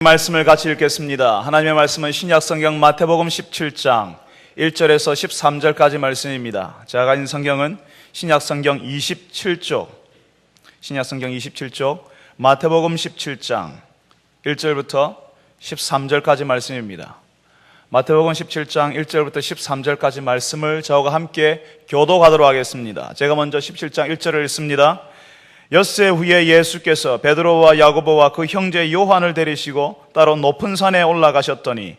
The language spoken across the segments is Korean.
말씀을 같이 읽겠습니다. 하나님의 말씀은 신약성경 마태복음 17장 1절에서 13절까지 말씀입니다. 제가 가진 성경은 신약성경 27쪽, 마태복음 17장 1절부터 13절까지 말씀입니다. 마태복음 17장 1절부터 13절까지 말씀을 저와 함께 교독하도록 하겠습니다. 제가 먼저 17장 1절을 읽습니다. 엿새 후에 예수께서 베드로와 야고보와 그 형제 요한을 데리시고 따로 높은 산에 올라가셨더니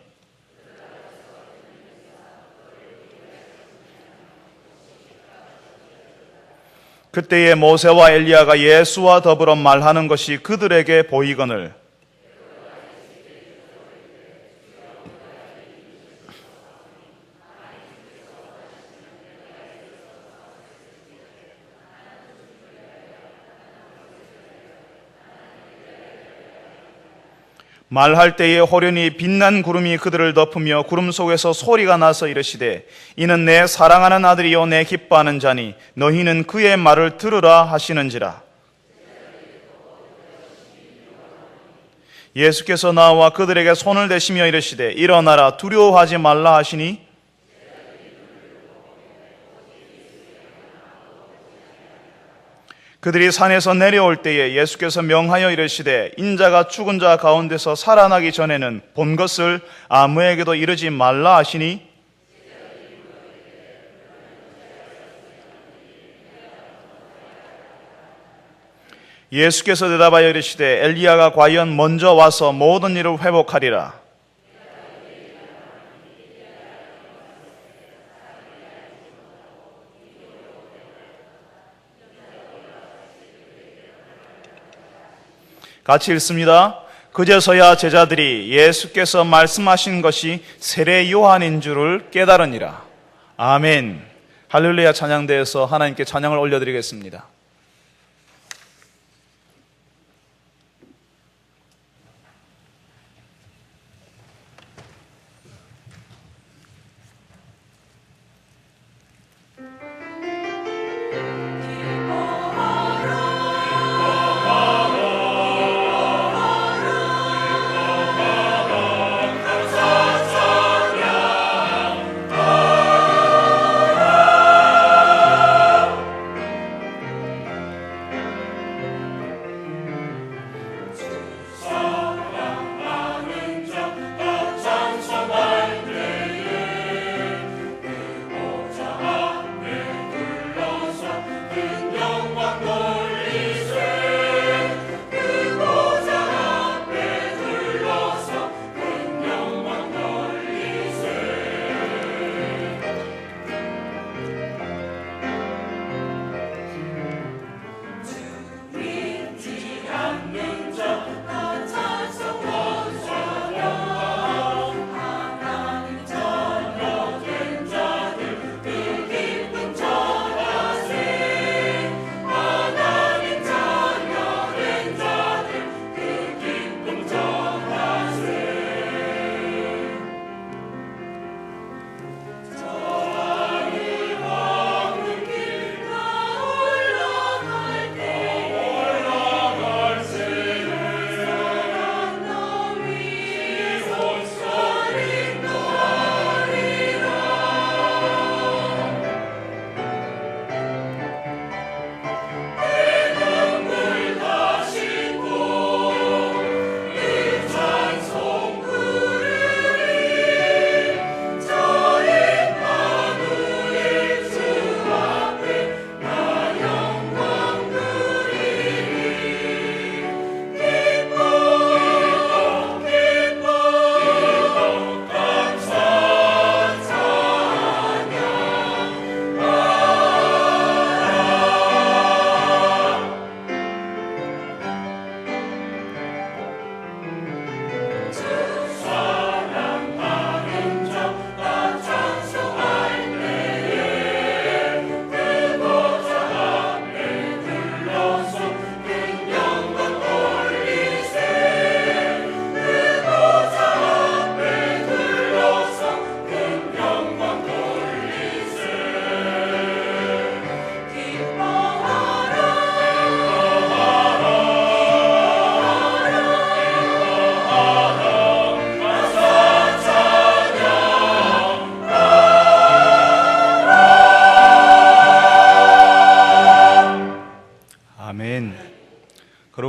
그때에 모세와 엘리야가 예수와 더불어 말하는 것이 그들에게 보이거늘 말할 때에 호련히 빛난 구름이 그들을 덮으며 구름 속에서 소리가 나서 이르시되 이는 내 사랑하는 아들이요 내 기뻐하는 자니 너희는 그의 말을 들으라 하시는지라. 예수께서 나와 그들에게 손을 대시며 이르시되 일어나라 두려워하지 말라 하시니 그들이 산에서 내려올 때에 예수께서 명하여 이르시되 인자가 죽은 자 가운데서 살아나기 전에는 본 것을 아무에게도 이르지 말라 하시니 예수께서 대답하여 이르시되 엘리야가 과연 먼저 와서 모든 일을 회복하리라. 같이 읽습니다. 그제서야 제자들이 예수께서 말씀하신 것이 세례 요한인 줄을 깨달으니라. 아멘. 할렐루야. 찬양대에서 하나님께 찬양을 올려드리겠습니다.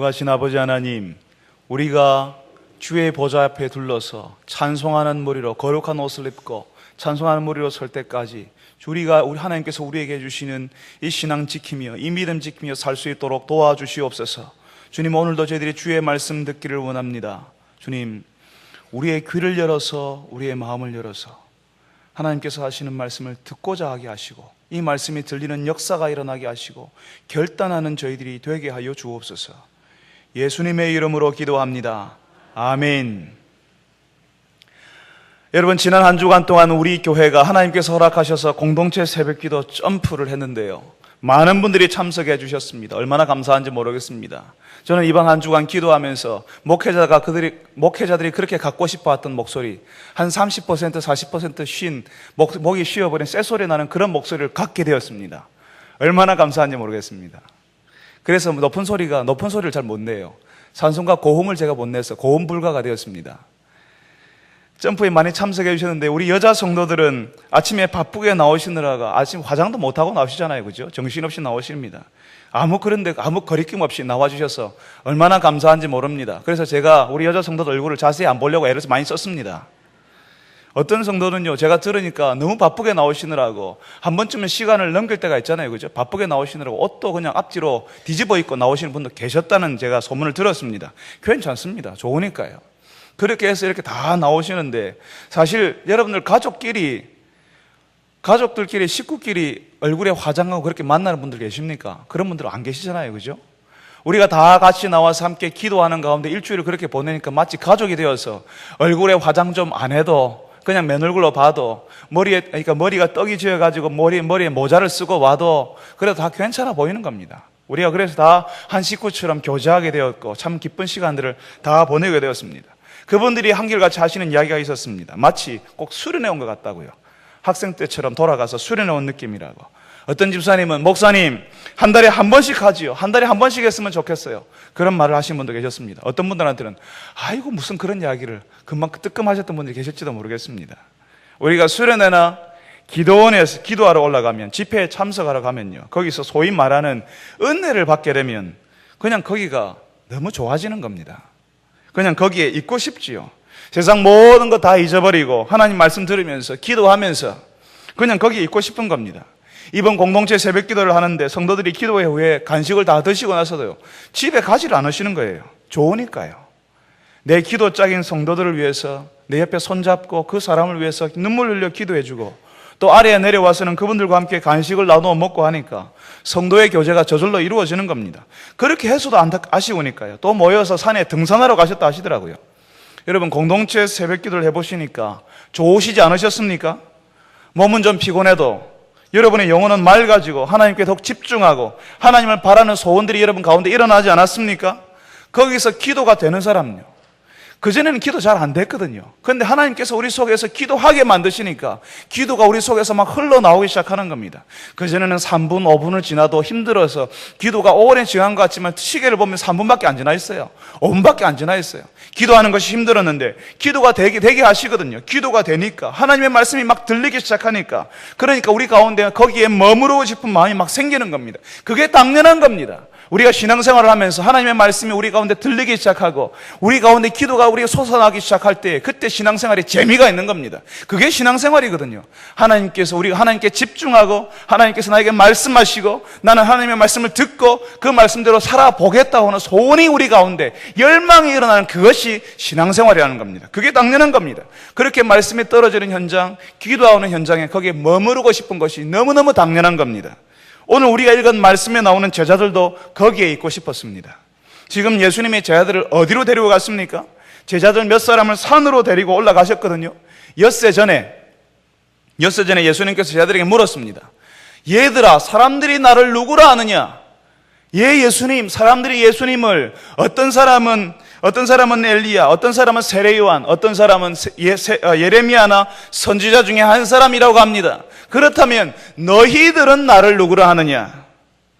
거룩하신 아버지 하나님, 우리가 주의 보좌 앞에 둘러서 찬송하는 머리로 거룩한 옷을 입고 찬송하는 머리로 설 때까지 우리 하나님께서 우리에게 주시는 이 신앙 지키며 이 믿음 지키며 살 수 있도록 도와주시옵소서. 주님, 오늘도 저희들이 주의 말씀 듣기를 원합니다. 주님, 우리의 귀를 열어서 우리의 마음을 열어서 하나님께서 하시는 말씀을 듣고자 하게 하시고 이 말씀이 들리는 역사가 일어나게 하시고 결단하는 저희들이 되게 하여 주옵소서. 예수님의 이름으로 기도합니다. 아멘. 여러분, 지난 한 주간 동안 우리 교회가 하나님께서 허락하셔서 공동체 새벽기도 점프를 했는데요, 많은 분들이 참석해 주셨습니다. 얼마나 감사한지 모르겠습니다. 저는 이번 한 주간 기도하면서 목회자들이 그렇게 갖고 싶어했던 목소리, 한 30% 40% 쉰, 목이 쉬어버린 쇠소리 나는 그런 목소리를 갖게 되었습니다. 얼마나 감사한지 모르겠습니다. 그래서 높은 소리를 잘 못 내요. 찬송가 고음을 제가 못 내서 고음 불가가 되었습니다. 점프에 많이 참석해 주셨는데 우리 여자 성도들은 아침에 바쁘게 나오시느라가 아침 화장도 못하고 나오시잖아요. 그죠? 정신없이 나오십니다. 아무 거리낌 없이 나와주셔서 얼마나 감사한지 모릅니다. 그래서 제가 우리 여자 성도들 얼굴을 자세히 안 보려고 애를 많이 썼습니다. 어떤 성도는요, 제가 들으니까 너무 바쁘게 나오시느라고 한 번쯤은 시간을 넘길 때가 있잖아요. 그죠? 바쁘게 나오시느라고 옷도 그냥 앞뒤로 뒤집어 입고 나오시는 분도 계셨다는 제가 소문을 들었습니다. 괜찮습니다. 좋으니까요. 그렇게 해서 이렇게 다 나오시는데, 사실 여러분들 가족들끼리 식구끼리 얼굴에 화장하고 그렇게 만나는 분들 계십니까? 그런 분들은 안 계시잖아요. 그죠? 우리가 다 같이 나와서 함께 기도하는 가운데 일주일을 그렇게 보내니까 마치 가족이 되어서 얼굴에 화장 좀 안 해도 그냥 맨 얼굴로 봐도 머리가 떡이 지어가지고 머리에 모자를 쓰고 와도 그래도 다 괜찮아 보이는 겁니다. 우리가 그래서 다 한 식구처럼 교제하게 되었고 참 기쁜 시간들을 다 보내게 되었습니다. 그분들이 한결같이 하시는 이야기가 있었습니다. 마치 꼭 수련회 온 것 같다고요. 학생 때처럼 돌아가서 수련회 온 느낌이라고. 어떤 집사님은, 목사님, 한 달에 한 번씩 하지요. 한 달에 한 번씩 했으면 좋겠어요. 그런 말을 하신 분도 계셨습니다. 어떤 분들한테는 아이고 무슨 그런 이야기를, 금방 뜨끔하셨던 분들이 계실지도 모르겠습니다. 우리가 수련회나 기도원에서 기도하러 올라가면, 집회에 참석하러 가면요, 거기서 소위 말하는 은혜를 받게 되면 그냥 거기가 너무 좋아지는 겁니다. 그냥 거기에 있고 싶지요. 세상 모든 거 다 잊어버리고 하나님 말씀 들으면서 기도하면서 그냥 거기에 있고 싶은 겁니다. 이번 공동체 새벽 기도를 하는데 성도들이 기도회 후에 간식을 다 드시고 나서도요, 집에 가지를 않으시는 거예요. 좋으니까요. 내 기도짝인 성도들을 위해서 내 옆에 손잡고 그 사람을 위해서 눈물 흘려 기도해주고, 또 아래에 내려와서는 그분들과 함께 간식을 나누어 먹고 하니까 성도의 교제가 저절로 이루어지는 겁니다. 그렇게 해서도 아쉬우니까요, 또 모여서 산에 등산하러 가셨다 하시더라고요. 여러분, 공동체 새벽 기도를 해보시니까 좋으시지 않으셨습니까? 몸은 좀 피곤해도 여러분의 영혼은 맑아지고 하나님께 더욱 집중하고 하나님을 바라는 소원들이 여러분 가운데 일어나지 않았습니까? 거기서 기도가 되는 사람요, 그전에는 기도 잘 안 됐거든요. 그런데 하나님께서 우리 속에서 기도하게 만드시니까 기도가 우리 속에서 막 흘러나오기 시작하는 겁니다. 그전에는 3분, 5분을 지나도 힘들어서 기도가 오랜 시간 같지만 시계를 보면 3분밖에 안 지나 있어요. 5분밖에 안 지나 있어요. 기도하는 것이 힘들었는데 기도가 되게 하시거든요. 기도가 되니까 하나님의 말씀이 막 들리기 시작하니까, 그러니까 우리 가운데 거기에 머무르고 싶은 마음이 막 생기는 겁니다. 그게 당연한 겁니다. 우리가 신앙생활을 하면서 하나님의 말씀이 우리 가운데 들리기 시작하고 우리 가운데 기도가 우리가 솟아나기 시작할 때, 그때 신앙생활에 재미가 있는 겁니다. 그게 신앙생활이거든요. 우리가 하나님께 집중하고 하나님께서 나에게 말씀하시고 나는 하나님의 말씀을 듣고 그 말씀대로 살아보겠다고 하는 소원이 우리 가운데 열망이 일어나는, 그것이 신앙생활이라는 겁니다. 그게 당연한 겁니다. 그렇게 말씀이 떨어지는 현장, 기도하는 현장에 거기에 머무르고 싶은 것이 너무너무 당연한 겁니다. 오늘 우리가 읽은 말씀에 나오는 제자들도 거기에 있고 싶었습니다. 지금 예수님이 제자들을 어디로 데리고 갔습니까? 제자들 몇 사람을 산으로 데리고 올라가셨거든요. 엿새 전에 예수님께서 제자들에게 물었습니다. 얘들아, 사람들이 나를 누구라 하느냐? 예수님, 사람들이 예수님을 어떤 사람은 엘리야, 어떤 사람은 세례 요한, 어떤 사람은 예레미야나 선지자 중에 한 사람이라고 합니다. 그렇다면 너희들은 나를 누구라 하느냐?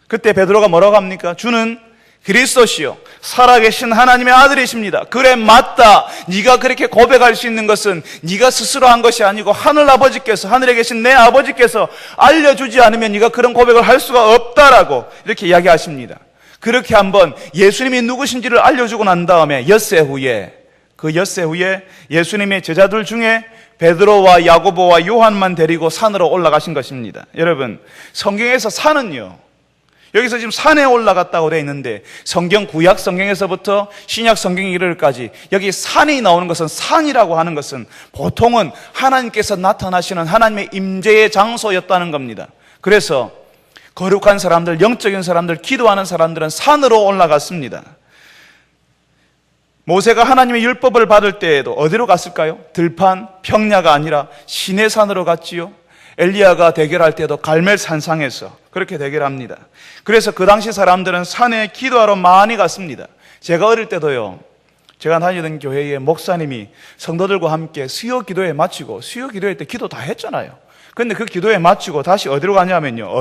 그때 베드로가 뭐라고 합니까? 주는 그리스도시요 살아계신 하나님의 아들이십니다. 그래, 맞다. 네가 그렇게 고백할 수 있는 것은 네가 스스로 한 것이 아니고 하늘에 계신 내 아버지께서 알려주지 않으면 네가 그런 고백을 할 수가 없다라고 이렇게 이야기하십니다. 그렇게 한번 예수님이 누구신지를 알려주고 난 다음에 엿새 후에 예수님의 제자들 중에 베드로와 야고보와 요한만 데리고 산으로 올라가신 것입니다. 여러분, 성경에서 산은요, 여기서 지금 산에 올라갔다고 되어 있는데 성경 구약 성경에서부터 신약 성경에 이르기까지 여기 산이 나오는 것은, 산이라고 하는 것은 보통은 하나님께서 나타나시는 하나님의 임재의 장소였다는 겁니다. 그래서 거룩한 사람들, 영적인 사람들, 기도하는 사람들은 산으로 올라갔습니다. 모세가 하나님의 율법을 받을 때에도 어디로 갔을까요? 들판, 평야가 아니라 시내산으로 갔지요. 엘리야가 대결할 때도 갈멜 산상에서 그렇게 대결합니다. 그래서 그 당시 사람들은 산에 기도하러 많이 갔습니다. 제가 어릴 때도요, 제가 다니던 교회의 목사님이 성도들과 함께 수요 기도회 마치고, 수요 기도회 때 기도 다 했잖아요. 근데 그 기도회 마치고 다시 어디로 가냐면요,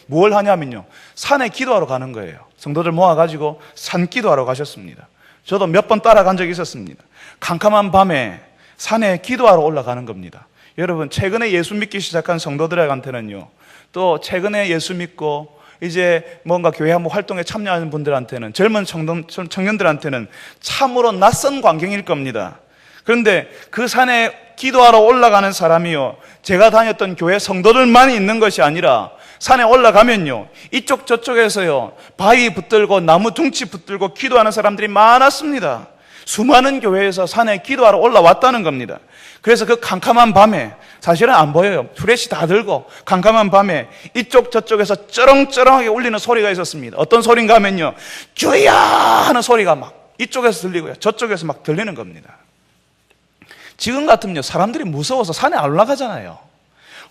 뭘 하냐면요, 산에 기도하러 가는 거예요. 성도들 모아가지고 산 기도하러 가셨습니다. 저도 몇 번 따라간 적이 있었습니다. 캄캄한 밤에 산에 기도하러 올라가는 겁니다. 여러분, 최근에 예수 믿기 시작한 성도들한테는요, 또 최근에 예수 믿고 이제 뭔가 교회 한번 활동에 참여하는 분들한테는, 젊은 청년들한테는 참으로 낯선 광경일 겁니다. 그런데 그 산에 기도하러 올라가는 사람이요, 제가 다녔던 교회 성도들만 있는 것이 아니라 산에 올라가면요, 이쪽 저쪽에서요 바위 붙들고 나무 둥치 붙들고 기도하는 사람들이 많았습니다. 수많은 교회에서 산에 기도하러 올라왔다는 겁니다. 그래서 그 캄캄한 밤에, 사실은 안 보여요, 프레시 다 들고 캄캄한 밤에 이쪽 저쪽에서 쩌렁쩌렁하게 울리는 소리가 있었습니다. 어떤 소리인가 하면요, 주야 하는 소리가 막 이쪽에서 들리고요, 저쪽에서 막 들리는 겁니다. 지금 같으면요, 사람들이 무서워서 산에 안 올라가잖아요.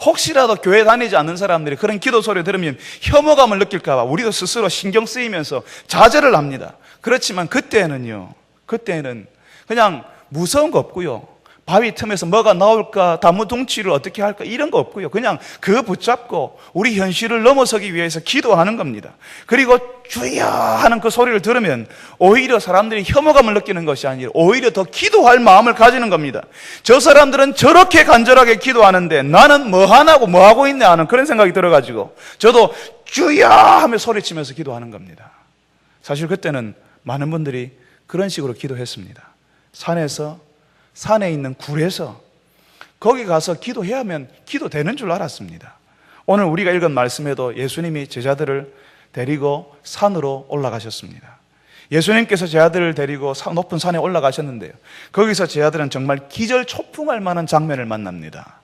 혹시라도 교회 다니지 않는 사람들이 그런 기도 소리 들으면 혐오감을 느낄까 봐 우리도 스스로 신경 쓰이면서 자제를 합니다. 그렇지만 그때는 그냥 무서운 거 없고요, 바위 틈에서 뭐가 나올까, 나무 둥치를 어떻게 할까, 이런 거 없고요, 그냥 그거 붙잡고 우리 현실을 넘어서기 위해서 기도하는 겁니다. 그리고 주여 하는 그 소리를 들으면 오히려 사람들이 혐오감을 느끼는 것이 아니라 오히려 더 기도할 마음을 가지는 겁니다. 저 사람들은 저렇게 간절하게 기도하는데 나는 뭐 하나고 뭐 하고 있냐 하는 그런 생각이 들어가지고 저도 주여 하며 소리치면서 기도하는 겁니다. 사실 그때는 많은 분들이 그런 식으로 기도했습니다. 산에 있는 굴에서 거기 가서 기도해야 하면 기도되는 줄 알았습니다. 오늘 우리가 읽은 말씀에도 예수님이 제자들을 데리고 산으로 올라가셨습니다. 예수님께서 제자들을 데리고 높은 산에 올라가셨는데요, 거기서 제자들은 정말 기절초풍할 만한 장면을 만납니다.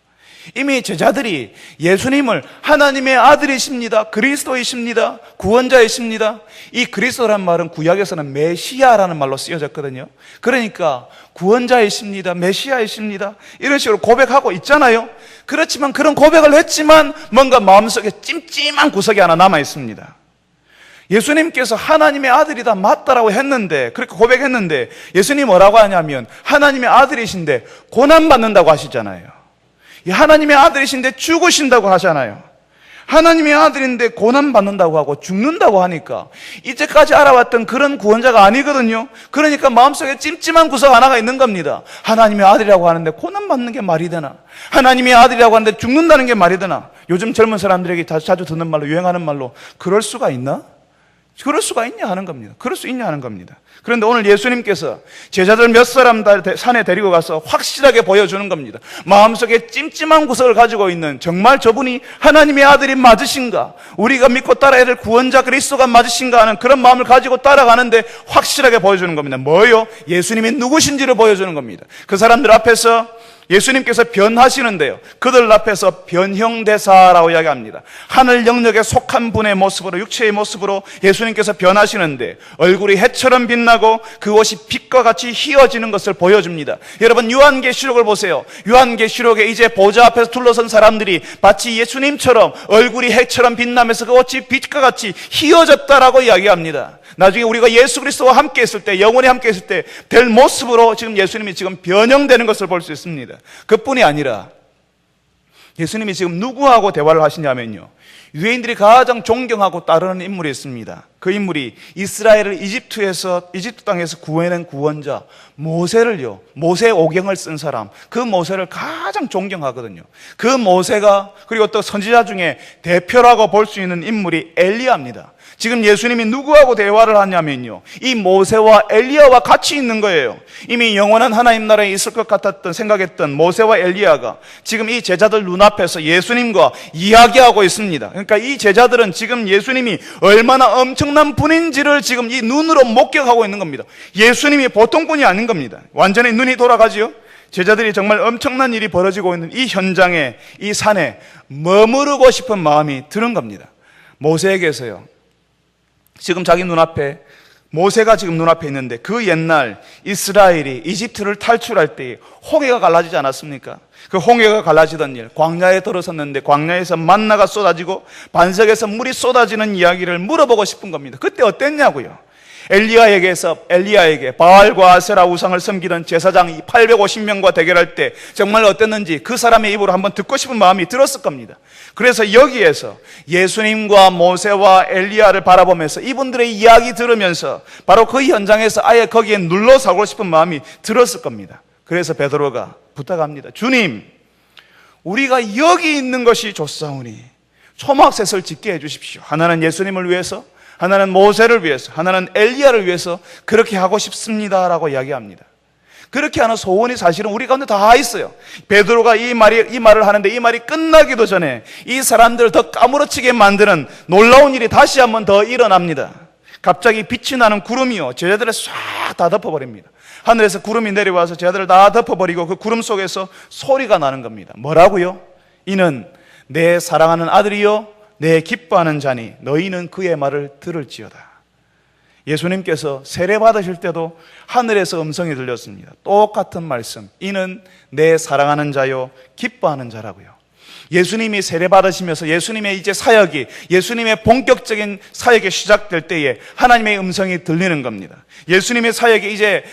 이미 제자들이 예수님을 하나님의 아들이십니다, 그리스도이십니다, 구원자이십니다, 이 그리스도란 말은 구약에서는 메시아라는 말로 쓰여졌거든요. 그러니까 구원자이십니다, 메시아이십니다, 이런 식으로 고백하고 있잖아요. 그렇지만 그런 고백을 했지만 뭔가 마음속에 찜찜한 구석이 하나 남아 있습니다. 예수님께서 하나님의 아들이다, 맞다라고 했는데, 그렇게 고백했는데 예수님이 뭐라고 하냐면 하나님의 아들이신데 고난받는다고 하시잖아요. 하나님의 아들이신데 죽으신다고 하잖아요. 하나님의 아들인데 고난받는다고 하고 죽는다고 하니까 이제까지 알아왔던 그런 구원자가 아니거든요. 그러니까 마음속에 찜찜한 구석 하나가 있는 겁니다. 하나님의 아들이라고 하는데 고난받는 게 말이 되나? 하나님의 아들이라고 하는데 죽는다는 게 말이 되나? 요즘 젊은 사람들에게 자주 듣는 말로, 유행하는 말로 그럴 수가 있나? 그럴 수가 있냐 하는 겁니다. 그럴 수 있냐 하는 겁니다. 그런데 오늘 예수님께서 제자들 몇 사람 산에 데리고 가서 확실하게 보여주는 겁니다. 마음속에 찜찜한 구석을 가지고 있는, 정말 저분이 하나님의 아들이 맞으신가, 우리가 믿고 따라야 될 구원자 그리스도가 맞으신가 하는 그런 마음을 가지고 따라가는데 확실하게 보여주는 겁니다. 뭐요? 예수님이 누구신지를 보여주는 겁니다. 그 사람들 앞에서 예수님께서 변하시는데요, 그들 앞에서 변형대사라고 이야기합니다. 하늘 영역에 속한 분의 모습으로, 육체의 모습으로 예수님께서 변하시는데 얼굴이 해처럼 빛나고 그 옷이 빛과 같이 휘어지는 것을 보여줍니다. 여러분, 요한계시록을 보세요. 요한계시록에 이제 보좌 앞에서 둘러선 사람들이 마치 예수님처럼 얼굴이 해처럼 빛나면서 그 옷이 빛과 같이 휘어졌다라고 이야기합니다. 나중에 우리가 예수 그리스도와 함께 있을 때, 영원히 함께 있을 때 될 모습으로 지금 예수님이 지금 변형되는 것을 볼 수 있습니다. 그뿐이 아니라 예수님이 지금 누구하고 대화를 하시냐면요, 유대인들이 가장 존경하고 따르는 인물이 있습니다. 그 인물이 이스라엘을 이집트 땅에서 구해낸 구원자 모세를요, 모세 오경을 쓴 사람, 그 모세를 가장 존경하거든요. 그 모세가, 그리고 또 선지자 중에 대표라고 볼 수 있는 인물이 엘리야입니다. 지금 예수님이 누구하고 대화를 하냐면요, 이 모세와 엘리야와 같이 있는 거예요. 이미 영원한 하나님 나라에 있을 것 같았던 생각했던 모세와 엘리야가 지금 이 제자들 눈앞에서 예수님과 이야기하고 있습니다. 그러니까 이 제자들은 지금 예수님이 얼마나 엄청난 분인지를 지금 이 눈으로 목격하고 있는 겁니다. 예수님이 보통 분이 아닌 겁니다. 완전히 눈이 돌아가지요. 제자들이 정말 엄청난 일이 벌어지고 있는 이 현장에, 이 산에 머무르고 싶은 마음이 드는 겁니다. 모세에게서요, 지금 자기 눈앞에, 모세가 지금 눈앞에 있는데 그 옛날 이스라엘이 이집트를 탈출할 때 홍해가 갈라지지 않았습니까? 그 홍해가 갈라지던 일, 광야에 들어섰는데 광야에서 만나가 쏟아지고 반석에서 물이 쏟아지는 이야기를 물어보고 싶은 겁니다. 그때 어땠냐고요? 엘리야에게 바알과 아세라 우상을 섬기던 제사장 850명과 대결할 때 정말 어땠는지 그 사람의 입으로 한번 듣고 싶은 마음이 들었을 겁니다. 그래서 여기에서 예수님과 모세와 엘리야를 바라보면서 이분들의 이야기 들으면서 바로 그 현장에서 아예 거기에 눌러 살고 싶은 마음이 들었을 겁니다. 그래서 베드로가 부탁합니다. 주님, 우리가 여기 있는 것이 좋사오니 초막셋을 짓게 해주십시오. 하나는 예수님을 위해서, 하나는 모세를 위해서, 하나는 엘리야를 위해서 그렇게 하고 싶습니다라고 이야기합니다. 그렇게 하는 소원이 사실은 우리 가운데 다 있어요. 베드로가 이 말을 하는데 이 말이 끝나기도 전에 이 사람들을 더 까무러치게 만드는 놀라운 일이 다시 한번 더 일어납니다. 갑자기 빛이 나는 구름이요, 제자들을 싹 다 덮어버립니다. 하늘에서 구름이 내려와서 제자들을 다 덮어버리고 그 구름 속에서 소리가 나는 겁니다. 뭐라고요? 이는 내 사랑하는 아들이요 내 기뻐하는 자니 너희는 그의 말을 들을지어다. 예수님께서 세례 받으실 때도 하늘에서 음성이 들렸습니다. 똑같은 말씀, 이는 내 사랑하는 자요 기뻐하는 자라고요. 예수님이 세례 받으시면서 예수님의 이제 사역이, 예수님의 본격적인 사역이 시작될 때에 하나님의 음성이 들리는 겁니다. 예수님의 사역이 이제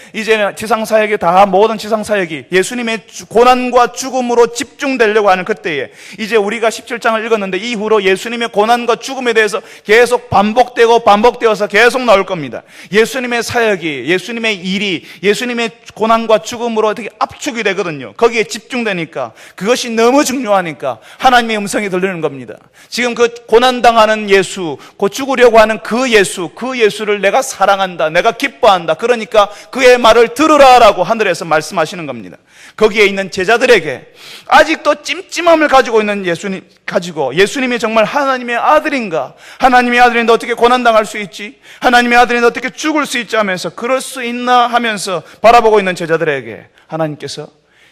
지상 사역이 다, 모든 지상 사역이 예수님의 고난과 죽음으로 집중되려고 하는 그때에 이제 우리가 17장을 읽었는데 이후로 예수님의 고난과 죽음에 대해서 계속 반복되어서 계속 나올 겁니다. 예수님의 사역이, 예수님의 일이 예수님의 고난과 죽음으로 어떻게 압축이 되거든요. 거기에 집중되니까, 그것이 너무 중요하니까 하나님의 음성이 들리는 겁니다. 지금 그 고난당하는 예수, 곧 죽으려고 하는 그 예수를 내가 사랑한다, 내가 기뻐한다, 그러니까 그의 말을 들으라라고 하늘에서 말씀하시는 겁니다. 거기에 있는 제자들에게 아직도 찜찜함을 가지고 있는 예수님이 정말 하나님의 아들인가, 하나님의 아들인데 어떻게 고난당할 수 있지, 하나님의 아들인데 어떻게 죽을 수 있지 하면서, 그럴 수 있나 하면서 바라보고 있는 제자들에게 하나님께서,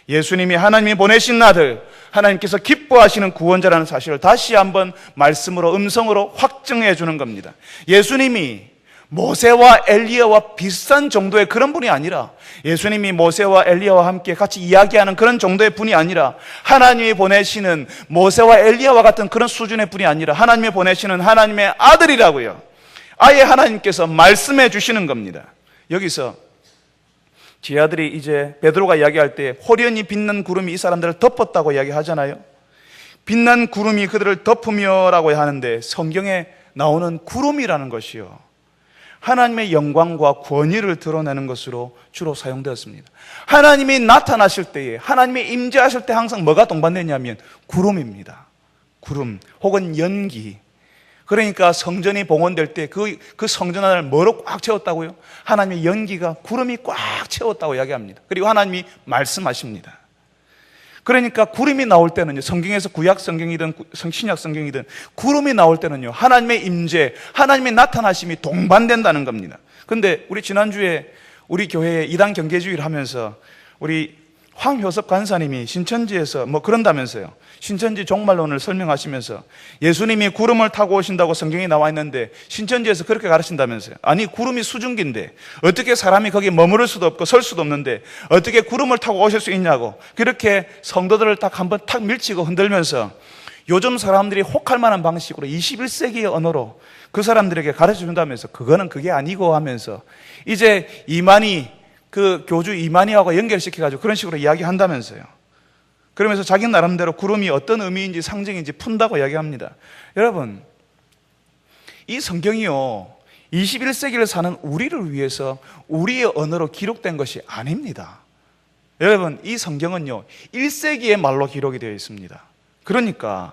예수님이 하나님이 보내신 아들, 하나님께서 기뻐하시는 구원자라는 사실을 다시 한번 말씀으로, 음성으로 확증해 주는 겁니다. 예수님이 모세와 엘리야와 비슷한 정도의 그런 분이 아니라, 예수님이 모세와 엘리야와 함께 같이 이야기하는 그런 정도의 분이 아니라, 하나님이 보내시는 모세와 엘리야와 같은 그런 수준의 분이 아니라 하나님이 보내시는 하나님의 아들이라고요. 아예 하나님께서 말씀해 주시는 겁니다. 여기서 제자들이 이제 베드로가 이야기할 때 호련히 빛난 구름이 이 사람들을 덮었다고 이야기하잖아요. 빛난 구름이 그들을 덮으며라고 하는데, 성경에 나오는 구름이라는 것이요, 하나님의 영광과 권위를 드러내는 것으로 주로 사용되었습니다. 하나님이 나타나실 때에, 하나님이 임재하실 때 항상 뭐가 동반되냐면 구름입니다. 구름 혹은 연기. 그러니까 성전이 봉헌될 때 그 성전 안을 뭐로 꽉 채웠다고요? 하나님의 연기가, 구름이 꽉 채웠다고 이야기합니다. 그리고 하나님이 말씀하십니다. 그러니까 구름이 나올 때는요, 성경에서 구약 성경이든 신약 성경이든 구름이 나올 때는요, 하나님의 임재, 하나님의 나타나심이 동반된다는 겁니다. 근데 우리 지난주에 우리 교회에 이단 경계주의를 하면서 우리 황효섭 간사님이 신천지에서 뭐 그런다면서요, 신천지 종말론을 설명하시면서 예수님이 구름을 타고 오신다고 성경에 나와 있는데 신천지에서 그렇게 가르친다면서요. 아니, 구름이 수증기인데 어떻게 사람이 거기에 머무를 수도 없고 설 수도 없는데 어떻게 구름을 타고 오실 수 있냐고, 그렇게 성도들을 딱 한번 탁 밀치고 흔들면서 요즘 사람들이 혹할 만한 방식으로 21세기의 언어로 그 사람들에게 가르쳐준다면서, 그거는 그게 아니고 하면서 이제 그 교주 이만희하고 연결시켜가지고 그런 식으로 이야기한다면서요. 그러면서 자기 나름대로 구름이 어떤 의미인지 상징인지 푼다고 이야기합니다. 여러분, 이 성경이요, 21세기를 사는 우리를 위해서 우리의 언어로 기록된 것이 아닙니다. 여러분, 이 성경은요 1세기의 말로 기록이 되어 있습니다. 그러니까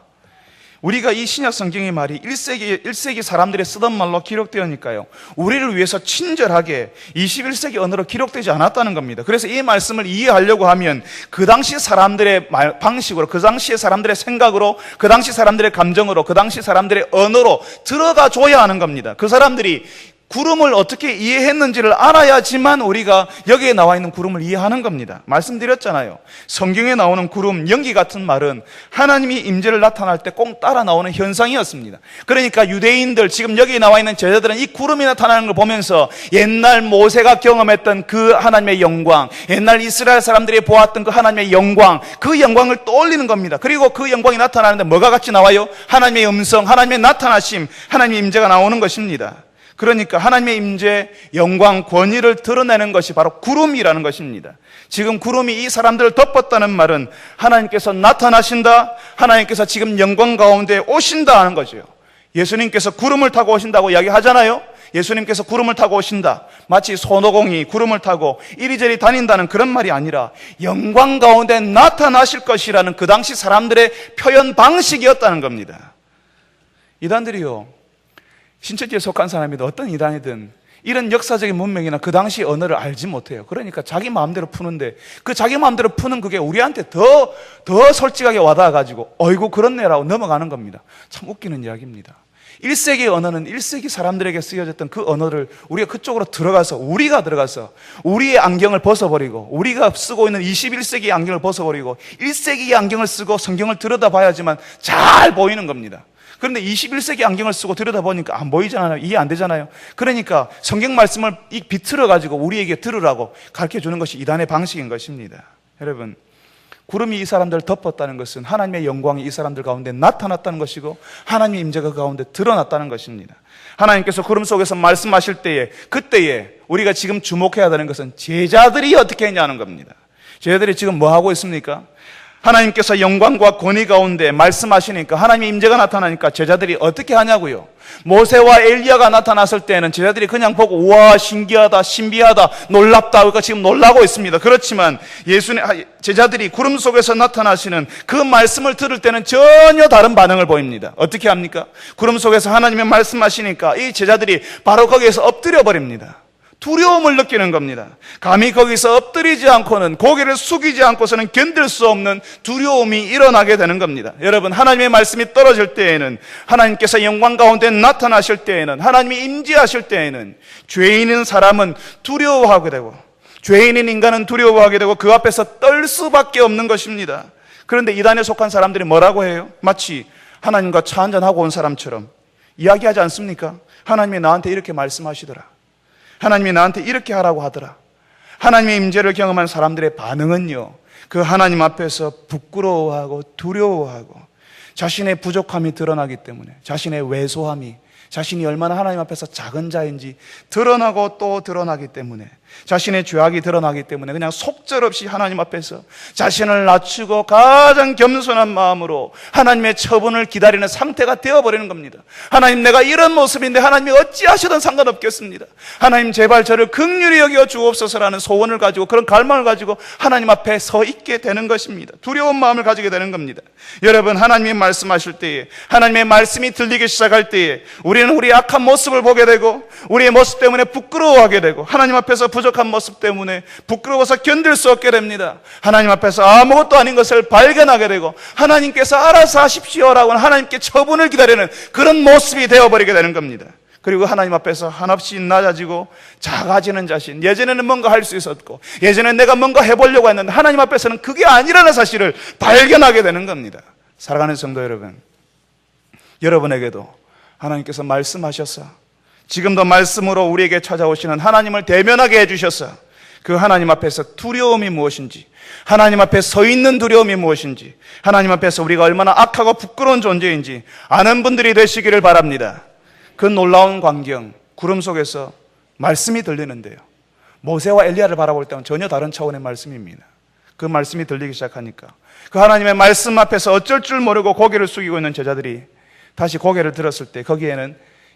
우리가 이 신약 성경의 말이 1세기 사람들이 쓰던 말로 기록되었으니까요. 우리를 위해서 친절하게 21세기 언어로 기록되지 않았다는 겁니다. 그래서 이 말씀을 이해하려고 하면 그 당시 사람들의 방식으로, 그 당시의 사람들의 생각으로, 그 당시 사람들의 감정으로, 그 당시 사람들의 언어로 들어가 줘야 하는 겁니다. 그 사람들이 구름을 어떻게 이해했는지를 알아야지만 우리가 여기에 나와 있는 구름을 이해하는 겁니다. 말씀드렸잖아요. 성경에 나오는 구름, 연기 같은 말은 하나님이 임재를 나타날 때 꼭 따라 나오는 현상이었습니다. 그러니까 유대인들, 지금 여기 나와 있는 제자들은 이 구름이 나타나는 걸 보면서 옛날 모세가 경험했던 그 하나님의 영광, 옛날 이스라엘 사람들이 보았던 그 하나님의 영광, 그 영광을 떠올리는 겁니다. 그리고 그 영광이 나타나는데 뭐가 같이 나와요? 하나님의 음성, 하나님의 나타나심, 하나님의 임재가 나오는 것입니다. 그러니까 하나님의 임재, 영광, 권위를 드러내는 것이 바로 구름이라는 것입니다. 지금 구름이 이 사람들을 덮었다는 말은 하나님께서 나타나신다, 하나님께서 지금 영광 가운데 오신다 하는 거죠. 예수님께서 구름을 타고 오신다고 이야기하잖아요. 예수님께서 구름을 타고 오신다, 마치 손오공이 구름을 타고 이리저리 다닌다는 그런 말이 아니라 영광 가운데 나타나실 것이라는 그 당시 사람들의 표현 방식이었다는 겁니다. 이단들이요, 신천지에 속한 사람이든 어떤 이단이든 이런 역사적인 문명이나 그 당시 언어를 알지 못해요. 그러니까 자기 마음대로 푸는데 그 자기 마음대로 푸는 그게 우리한테 더 솔직하게 와닿아가지고 어이구 그렇네라고 넘어가는 겁니다. 참 웃기는 이야기입니다. 1세기 언어는 1세기 사람들에게 쓰여졌던 그 언어를 우리가 그쪽으로 들어가서 우리의 안경을 벗어버리고, 우리가 쓰고 있는 21세기의 안경을 벗어버리고 1세기의 안경을 쓰고 성경을 들여다봐야지만 잘 보이는 겁니다. 그런데 21세기 안경을 쓰고 들여다보니까 안 보이잖아요. 이해 안 되잖아요. 그러니까 성경 말씀을 비틀어 가지고 우리에게 들으라고 가르쳐주는 것이 이단의 방식인 것입니다. 여러분, 구름이 이 사람들을 덮었다는 것은 하나님의 영광이 이 사람들 가운데 나타났다는 것이고 하나님의 임재가 그 가운데 드러났다는 것입니다. 하나님께서 구름 속에서 말씀하실 때에, 그때에 우리가 지금 주목해야 되는 것은 제자들이 어떻게 했냐는 겁니다. 제자들이 지금 뭐 하고 있습니까? 하나님께서 영광과 권위 가운데 말씀하시니까, 하나님의 임재가 나타나니까 제자들이 어떻게 하냐고요. 모세와 엘리야가 나타났을 때는 제자들이 그냥 보고 우와 신기하다, 신비하다, 놀랍다, 그러니까 지금 놀라고 있습니다. 그렇지만 제자들이 구름 속에서 나타나시는 그 말씀을 들을 때는 전혀 다른 반응을 보입니다. 어떻게 합니까? 구름 속에서 하나님의 말씀하시니까 이 제자들이 바로 거기에서 엎드려 버립니다. 두려움을 느끼는 겁니다. 감히 거기서 엎드리지 않고는, 고개를 숙이지 않고서는 견딜 수 없는 두려움이 일어나게 되는 겁니다. 여러분, 하나님의 말씀이 떨어질 때에는, 하나님께서 영광 가운데 나타나실 때에는, 하나님이 임재하실 때에는 죄인인 사람은 두려워하게 되고, 죄인인 인간은 두려워하게 되고 그 앞에서 떨 수밖에 없는 것입니다. 그런데 이단에 속한 사람들이 뭐라고 해요? 마치 하나님과 차 한잔하고 온 사람처럼 이야기하지 않습니까? 하나님이 나한테 이렇게 말씀하시더라, 하나님이 나한테 이렇게 하라고 하더라. 하나님의 임재를 경험한 사람들의 반응은요, 그 하나님 앞에서 부끄러워하고 두려워하고 자신의 부족함이 드러나기 때문에, 자신의 왜소함이, 자신이 얼마나 하나님 앞에서 작은 자인지 드러나고 또 드러나기 때문에, 자신의 죄악이 드러나기 때문에 그냥 속절없이 하나님 앞에서 자신을 낮추고 가장 겸손한 마음으로 하나님의 처분을 기다리는 상태가 되어버리는 겁니다. 하나님, 내가 이런 모습인데 하나님이 어찌하셔도 상관없겠습니다. 하나님, 제발 저를 긍휼히 여겨 주옵소서라는 소원을 가지고, 그런 갈망을 가지고 하나님 앞에 서 있게 되는 것입니다. 두려운 마음을 가지게 되는 겁니다. 여러분, 하나님이 말씀하실 때에, 하나님의 말씀이 들리기 시작할 때에 우리는 우리의 악한 모습을 보게 되고, 우리의 모습 때문에 부끄러워하게 되고, 하나님 앞에서 부족한 모습 때문에 부끄러워서 견딜 수 없게 됩니다. 하나님 앞에서 아무것도 아닌 것을 발견하게 되고, 하나님께서 알아서 하십시오라고 하나님께 처분을 기다리는 그런 모습이 되어버리게 되는 겁니다. 그리고 하나님 앞에서 한없이 낮아지고 작아지는 자신, 예전에는 뭔가 할 수 있었고, 예전에는 내가 뭔가 해보려고 했는데 하나님 앞에서는 그게 아니라는 사실을 발견하게 되는 겁니다. 사랑하는 성도 여러분, 여러분에게도 하나님께서 말씀하셔서, 지금도 말씀으로 우리에게 찾아오시는 하나님을 대면하게 해주셔서 그 하나님 앞에서 두려움이 무엇인지, 하나님 앞에 서 있는 두려움이 무엇인지, 하나님 앞에서 우리가 얼마나 악하고 부끄러운 존재인지 아는 분들이 되시기를 바랍니다. 그 놀라운 광경, 구름 속에서 말씀이 들리는데요, 모세와 엘리야를 바라볼 때는 전혀 다른 차원의 말씀입니다. 그 말씀이 들리기 시작하니까 그 하나님의 말씀 앞에서 어쩔 줄 모르고 고개를 숙이고 있는 제자들이 다시 고개를 들었을 때 거기에는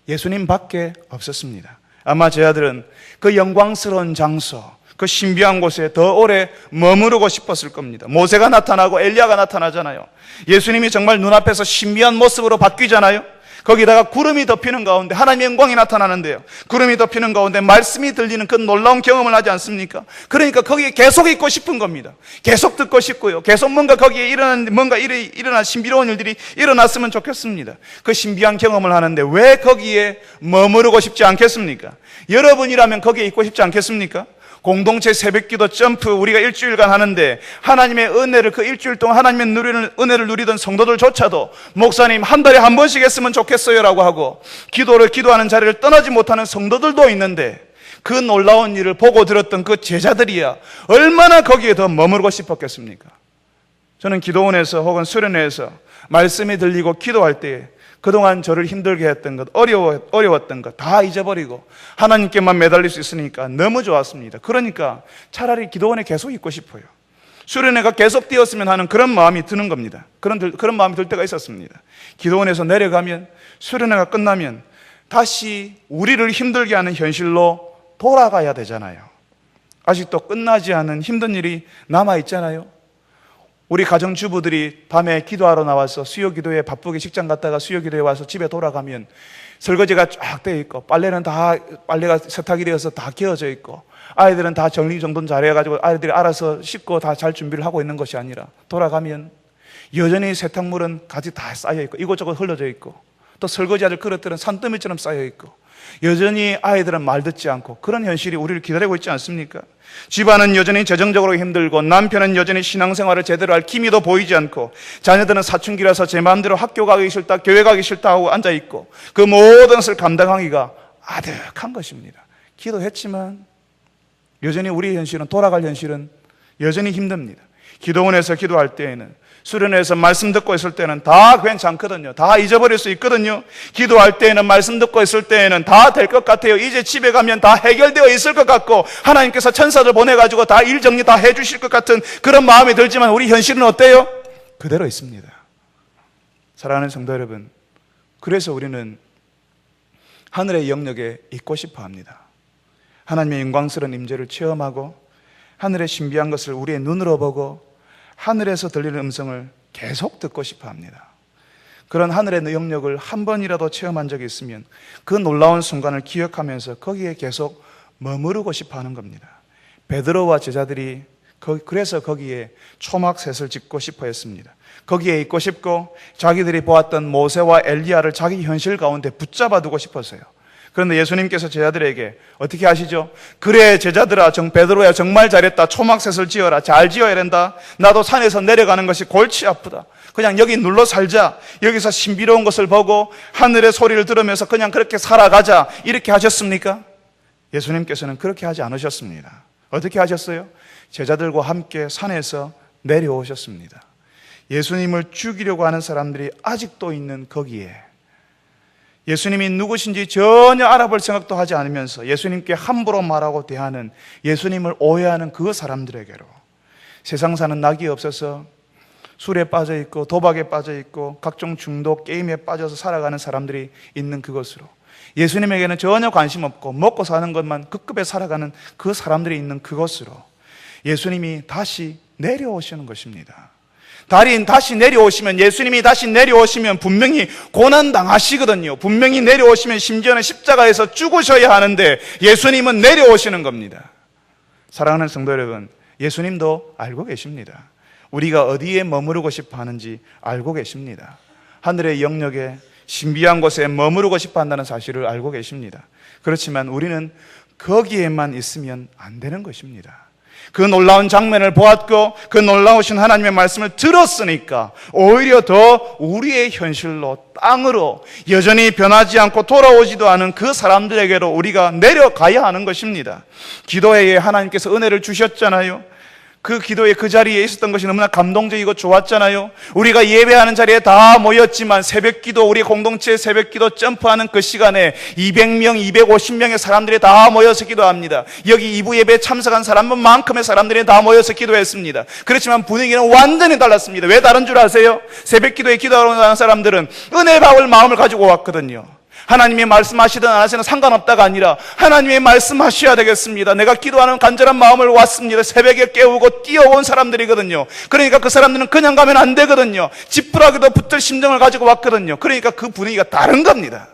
예수님 밖에 없었습니다. 아마 제자들은 그 영광스러운 장소, 그 신비한 곳에 더 오래 머무르고 싶었을 겁니다. 모세가 나타나고 엘리야가 나타나잖아요. 예수님이 정말 눈앞에서 신비한 모습으로 바뀌잖아요. 거기다가 구름이 덮이는 가운데 하나님의 영광이 나타나는데요. 구름이 덮이는 가운데 말씀이 들리는 그 놀라운 경험을 하지 않습니까? 그러니까 거기에 계속 있고 싶은 겁니다. 계속 듣고 싶고요. 계속 거기에 일어난 신비로운 일들이 일어났으면 좋겠습니다. 그 신비한 경험을 하는데 왜 거기에 머무르고 싶지 않겠습니까? 여러분이라면 거기에 있고 싶지 않겠습니까? 공동체 새벽기도 점프 우리가 일주일간 하는데 하나님의 은혜를 그 일주일 동안 하나님의 은혜를 누리던 성도들조차도 목사님 한 달에 한 번씩 했으면 좋겠어요 라고 하고 기도하는 자리를 떠나지 못하는 성도들도 있는데 그 놀라운 일을 보고 들었던 그 제자들이야 얼마나 거기에 더 머무르고 싶었겠습니까? 저는 기도원에서 혹은 수련회에서 말씀이 들리고 기도할 때에 그동안 저를 힘들게 했던 것, 어려웠던 것 다 잊어버리고 하나님께만 매달릴 수 있으니까 너무 좋았습니다. 그러니까 차라리 기도원에 계속 있고 싶어요. 수련회가 계속 되었으면 하는 그런 마음이 드는 겁니다. 그런 마음이 들 때가 있었습니다. 기도원에서 내려가면 수련회가 끝나면 다시 우리를 힘들게 하는 현실로 돌아가야 되잖아요. 아직도 끝나지 않은 힘든 일이 남아있잖아요. 우리 가정주부들이 밤에 기도하러 나와서 수요기도에 바쁘게 직장 갔다가 수요기도에 와서 집에 돌아가면 설거지가 쫙 되어 있고 빨래가 세탁이 되어서 다 개어져 있고 아이들은 다 정리정돈 잘해가지고 아이들이 알아서 씻고 다 잘 준비를 하고 있는 것이 아니라 돌아가면 여전히 세탁물은 가지 다 쌓여 있고 이곳저곳 흘러져 있고 또 설거지할 그릇들은 산더미처럼 쌓여 있고 여전히 아이들은 말 듣지 않고 그런 현실이 우리를 기다리고 있지 않습니까? 집안은 여전히 재정적으로 힘들고 남편은 여전히 신앙생활을 제대로 할 기미도 보이지 않고 자녀들은 사춘기라서 제 마음대로 학교 가기 싫다 교회 가기 싫다 하고 앉아있고 그 모든 것을 감당하기가 아득한 것입니다. 기도했지만 여전히 우리의 현실은 돌아갈 현실은 여전히 힘듭니다. 기도원에서 기도할 때에는 수련회에서 말씀 듣고 있을 때는 다 괜찮거든요. 다 잊어버릴 수 있거든요. 기도할 때에는 말씀 듣고 있을 때에는 다 될 것 같아요. 이제 집에 가면 다 해결되어 있을 것 같고 하나님께서 천사들 보내가지고 다 일 정리 다 해주실 것 같은 그런 마음이 들지만 우리 현실은 어때요? 그대로 있습니다. 사랑하는 성도 여러분, 그래서 우리는 하늘의 영역에 있고 싶어 합니다. 하나님의 영광스러운 임재를 체험하고 하늘의 신비한 것을 우리의 눈으로 보고 하늘에서 들리는 음성을 계속 듣고 싶어 합니다. 그런 하늘의 영역을 한 번이라도 체험한 적이 있으면 그 놀라운 순간을 기억하면서 거기에 계속 머무르고 싶어 하는 겁니다. 베드로와 제자들이 그래서 거기에 초막셋을 짓고 싶어 했습니다. 거기에 있고 싶고 자기들이 보았던 모세와 엘리야를 자기 현실 가운데 붙잡아 두고 싶었어요. 그런데 예수님께서 제자들에게 어떻게 하시죠? 그래 제자들아 베드로야 정말 잘했다. 초막셋을 지어라. 잘 지어야 된다. 나도 산에서 내려가는 것이 골치 아프다. 그냥 여기 눌러 살자. 여기서 신비로운 것을 보고 하늘의 소리를 들으면서 그냥 그렇게 살아가자. 이렇게 하셨습니까? 예수님께서는 그렇게 하지 않으셨습니다. 어떻게 하셨어요? 제자들과 함께 산에서 내려오셨습니다. 예수님을 죽이려고 하는 사람들이 아직도 있는 거기에 예수님이 누구신지 전혀 알아볼 생각도 하지 않으면서 예수님께 함부로 말하고 대하는 예수님을 오해하는 그 사람들에게로 세상 사는 낙이 없어서 술에 빠져 있고 도박에 빠져 있고 각종 중독 게임에 빠져서 살아가는 사람들이 있는 그것으로 예수님에게는 전혀 관심 없고 먹고 사는 것만 급급해 살아가는 그 사람들이 있는 그것으로 예수님이 다시 내려오시는 것입니다. 다시 내려오시면 예수님이 다시 내려오시면 분명히 고난당하시거든요. 분명히 내려오시면 심지어는 십자가에서 죽으셔야 하는데 예수님은 내려오시는 겁니다. 사랑하는 성도 여러분, 예수님도 알고 계십니다. 우리가 어디에 머무르고 싶어 하는지 알고 계십니다. 하늘의 영역에 신비한 곳에 머무르고 싶어 한다는 사실을 알고 계십니다. 그렇지만 우리는 거기에만 있으면 안 되는 것입니다. 그 놀라운 장면을 보았고 그 놀라우신 하나님의 말씀을 들었으니까 오히려 더 우리의 현실로 땅으로 여전히 변하지 않고 돌아오지도 않은 그 사람들에게로 우리가 내려가야 하는 것입니다. 기도회에 하나님께서 은혜를 주셨잖아요. 그 기도에 그 자리에 있었던 것이 너무나 감동적이고 좋았잖아요. 우리가 예배하는 자리에 다 모였지만 새벽기도 우리 공동체 새벽기도 점프하는 그 시간에 200명, 250명의 사람들이 다 모여서 기도합니다. 여기 2부 예배에 참석한 사람만큼의 사람들이 다 모여서 기도했습니다. 그렇지만 분위기는 완전히 달랐습니다. 왜 다른 줄 아세요? 새벽기도에 기도하러 나온 사람들은 은혜 받을 마음을 가지고 왔거든요. 하나님이 말씀하시든 안 하시든 상관없다가 아니라 하나님이 말씀하셔야 되겠습니다. 내가 기도하는 간절한 마음을 왔습니다. 새벽에 깨우고 뛰어온 사람들이거든요. 그러니까 그 사람들은 그냥 가면 안 되거든요. 지푸라기도 붙을 심정을 가지고 왔거든요. 그러니까 그 분위기가 다른 겁니다.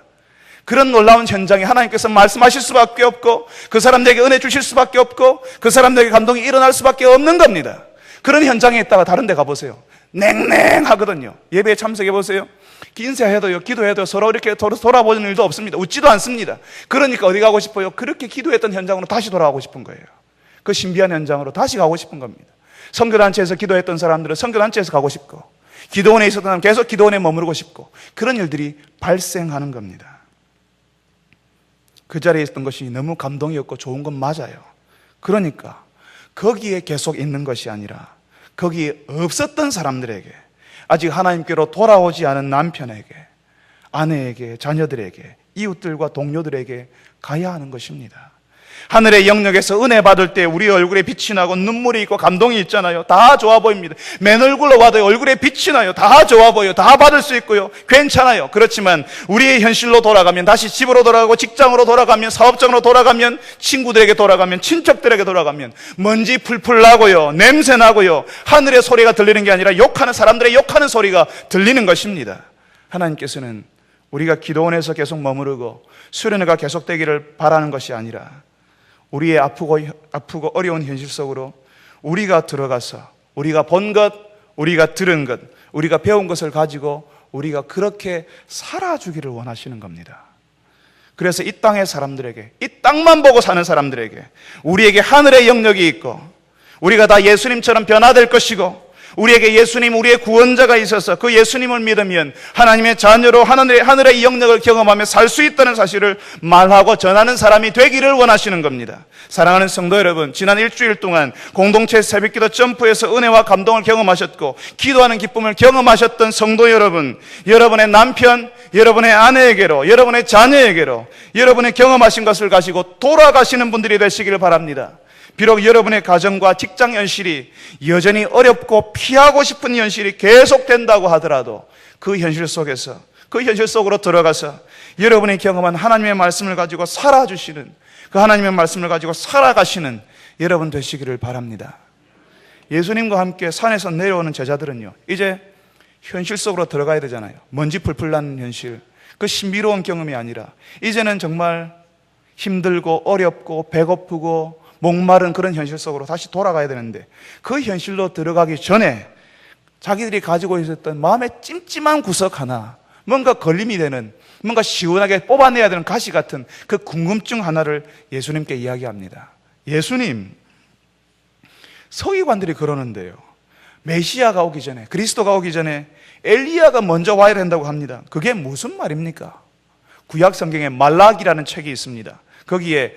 그런 놀라운 현장에 하나님께서 말씀하실 수밖에 없고 그 사람들에게 은혜 주실 수밖에 없고 그 사람들에게 감동이 일어날 수밖에 없는 겁니다. 그런 현장에 있다가 다른 데 가보세요. 냉랭하거든요. 예배에 참석해보세요. 인사해도요, 기도해도 서로 이렇게 돌아보는 일도 없습니다. 웃지도 않습니다. 그러니까 어디 가고 싶어요? 그렇게 기도했던 현장으로 다시 돌아가고 싶은 거예요. 그 신비한 현장으로 다시 가고 싶은 겁니다. 선교단체에서 기도했던 사람들은 선교단체에서 가고 싶고, 기도원에 있었던 사람은 계속 기도원에 머무르고 싶고, 그런 일들이 발생하는 겁니다. 그 자리에 있었던 것이 너무 감동이었고 좋은 건 맞아요. 그러니까 거기에 계속 있는 것이 아니라 거기에 없었던 사람들에게, 아직 하나님께로 돌아오지 않은 남편에게, 아내에게, 자녀들에게, 이웃들과 동료들에게 가야 하는 것입니다. 하늘의 영역에서 은혜 받을 때 우리 얼굴에 빛이 나고 눈물이 있고 감동이 있잖아요. 다 좋아 보입니다. 맨 얼굴로 봐도 얼굴에 빛이 나요. 다 좋아 보여요. 다 받을 수 있고요. 괜찮아요. 그렇지만 우리의 현실로 돌아가면, 다시 집으로 돌아가고 직장으로 돌아가면, 사업장으로 돌아가면, 친구들에게 돌아가면, 친척들에게 돌아가면 먼지 풀풀 나고요, 냄새 나고요, 하늘의 소리가 들리는 게 아니라 욕하는 사람들의 욕하는 소리가 들리는 것입니다. 하나님께서는 우리가 기도원에서 계속 머무르고 수련회가 계속되기를 바라는 것이 아니라 우리의 아프고 어려운 현실 속으로 우리가 들어가서 우리가 본 것, 우리가 들은 것, 우리가 배운 것을 가지고 우리가 그렇게 살아주기를 원하시는 겁니다. 그래서 이 땅의 사람들에게, 이 땅만 보고 사는 사람들에게 우리에게 하늘의 영역이 있고 우리가 다 예수님처럼 변화될 것이고, 우리에게 예수님, 우리의 구원자가 있어서 그 예수님을 믿으면 하나님의 자녀로 하늘의 영역을 경험하며 살 수 있다는 사실을 말하고 전하는 사람이 되기를 원하시는 겁니다. 사랑하는 성도 여러분, 지난 일주일 동안 공동체 새벽기도 점프에서 은혜와 감동을 경험하셨고 기도하는 기쁨을 경험하셨던 성도 여러분, 여러분의 남편, 여러분의 아내에게로, 여러분의 자녀에게로 여러분의 경험하신 것을 가지고 돌아가시는 분들이 되시기를 바랍니다. 비록 여러분의 가정과 직장 현실이 여전히 어렵고 피하고 싶은 현실이 계속된다고 하더라도 그 현실 속에서, 그 현실 속으로 들어가서 여러분이 경험한 하나님의 말씀을 가지고 살아주시는, 그 하나님의 말씀을 가지고 살아가시는 여러분 되시기를 바랍니다. 예수님과 함께 산에서 내려오는 제자들은요, 이제 현실 속으로 들어가야 되잖아요. 먼지 풀풀 나는 현실, 그 신비로운 경험이 아니라 이제는 정말 힘들고 어렵고 배고프고 목마른 그런 현실 속으로 다시 돌아가야 되는데, 그 현실로 들어가기 전에 자기들이 가지고 있었던 마음의 찜찜한 구석 하나, 뭔가 걸림이 되는, 뭔가 시원하게 뽑아내야 되는 가시 같은 그 궁금증 하나를 예수님께 이야기합니다. 예수님, 서기관들이 그러는데요, 메시아가 오기 전에, 그리스도가 오기 전에 엘리야가 먼저 와야 된다고 합니다. 그게 무슨 말입니까? 구약 성경에 말라기라는 책이 있습니다. 거기에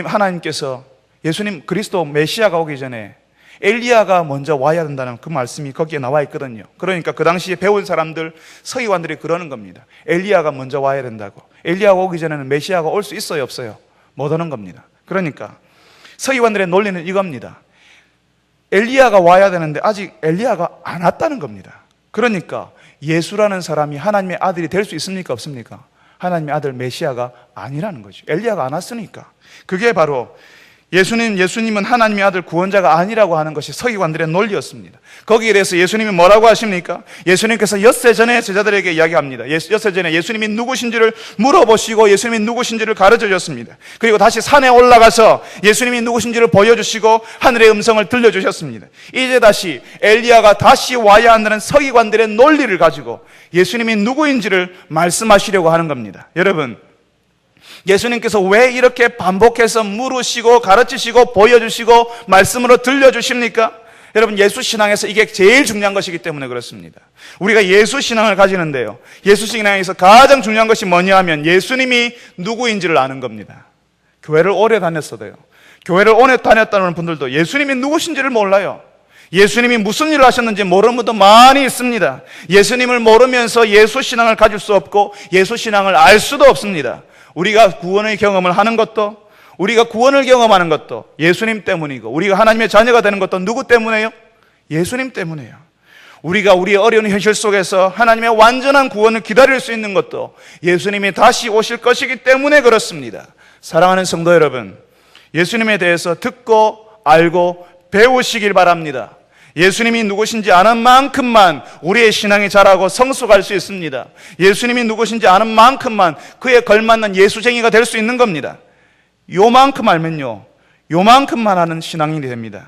하나님께서 예수님 그리스도 메시아가 오기 전에 엘리야가 먼저 와야 된다는 그 말씀이 거기에 나와 있거든요. 그러니까 그 당시에 배운 사람들, 서기관들이 그러는 겁니다. 엘리야가 먼저 와야 된다고. 엘리야가 오기 전에는 메시아가 올 수 있어요, 없어요? 못 오는 겁니다. 그러니까 서기관들의 논리는 이겁니다. 엘리야가 와야 되는데 아직 엘리야가 안 왔다는 겁니다. 그러니까 예수라는 사람이 하나님의 아들이 될 수 있습니까, 없습니까? 하나님의 아들 메시아가 아니라는 거죠. 엘리야가 안 왔으니까. 그게 바로 예수님은 하나님의 아들 구원자가 아니라고 하는 것이 서기관들의 논리였습니다. 거기에 대해서 예수님이 뭐라고 하십니까? 예수님께서 엿새 전에 제자들에게 이야기합니다. 엿새 전에 예수님이 누구신지를 물어보시고 예수님이 누구신지를 가르쳐 줬습니다. 그리고 다시 산에 올라가서 예수님이 누구신지를 보여주시고 하늘의 음성을 들려주셨습니다. 이제 다시 엘리야가 다시 와야 한다는 서기관들의 논리를 가지고 예수님이 누구인지를 말씀하시려고 하는 겁니다. 여러분, 예수님께서 왜 이렇게 반복해서 물으시고 가르치시고 보여주시고 말씀으로 들려주십니까? 여러분, 예수 신앙에서 이게 제일 중요한 것이기 때문에 그렇습니다. 우리가 예수 신앙을 가지는데요, 예수 신앙에서 가장 중요한 것이 뭐냐 하면 예수님이 누구인지를 아는 겁니다. 교회를 오래 다녔어도요, 교회를 오래 다녔다는 분들도 예수님이 누구신지를 몰라요. 예수님이 무슨 일을 하셨는지 모르는 분도 많이 있습니다. 예수님을 모르면서 예수 신앙을 가질 수 없고 예수 신앙을 알 수도 없습니다. 우리가 구원의 경험을 하는 것도, 우리가 구원을 경험하는 것도 예수님 때문이고, 우리가 하나님의 자녀가 되는 것도 누구 때문에요? 예수님 때문에요. 우리가 우리의 어려운 현실 속에서 하나님의 완전한 구원을 기다릴 수 있는 것도 예수님이 다시 오실 것이기 때문에 그렇습니다. 사랑하는 성도 여러분, 예수님에 대해서 듣고 알고 배우시길 바랍니다. 예수님이 누구신지 아는 만큼만 우리의 신앙이 자라고 성숙할 수 있습니다. 예수님이 누구신지 아는 만큼만 그에 걸맞는 예수쟁이가 될 수 있는 겁니다. 요만큼 알면요, 요만큼만 하는 신앙인이 됩니다.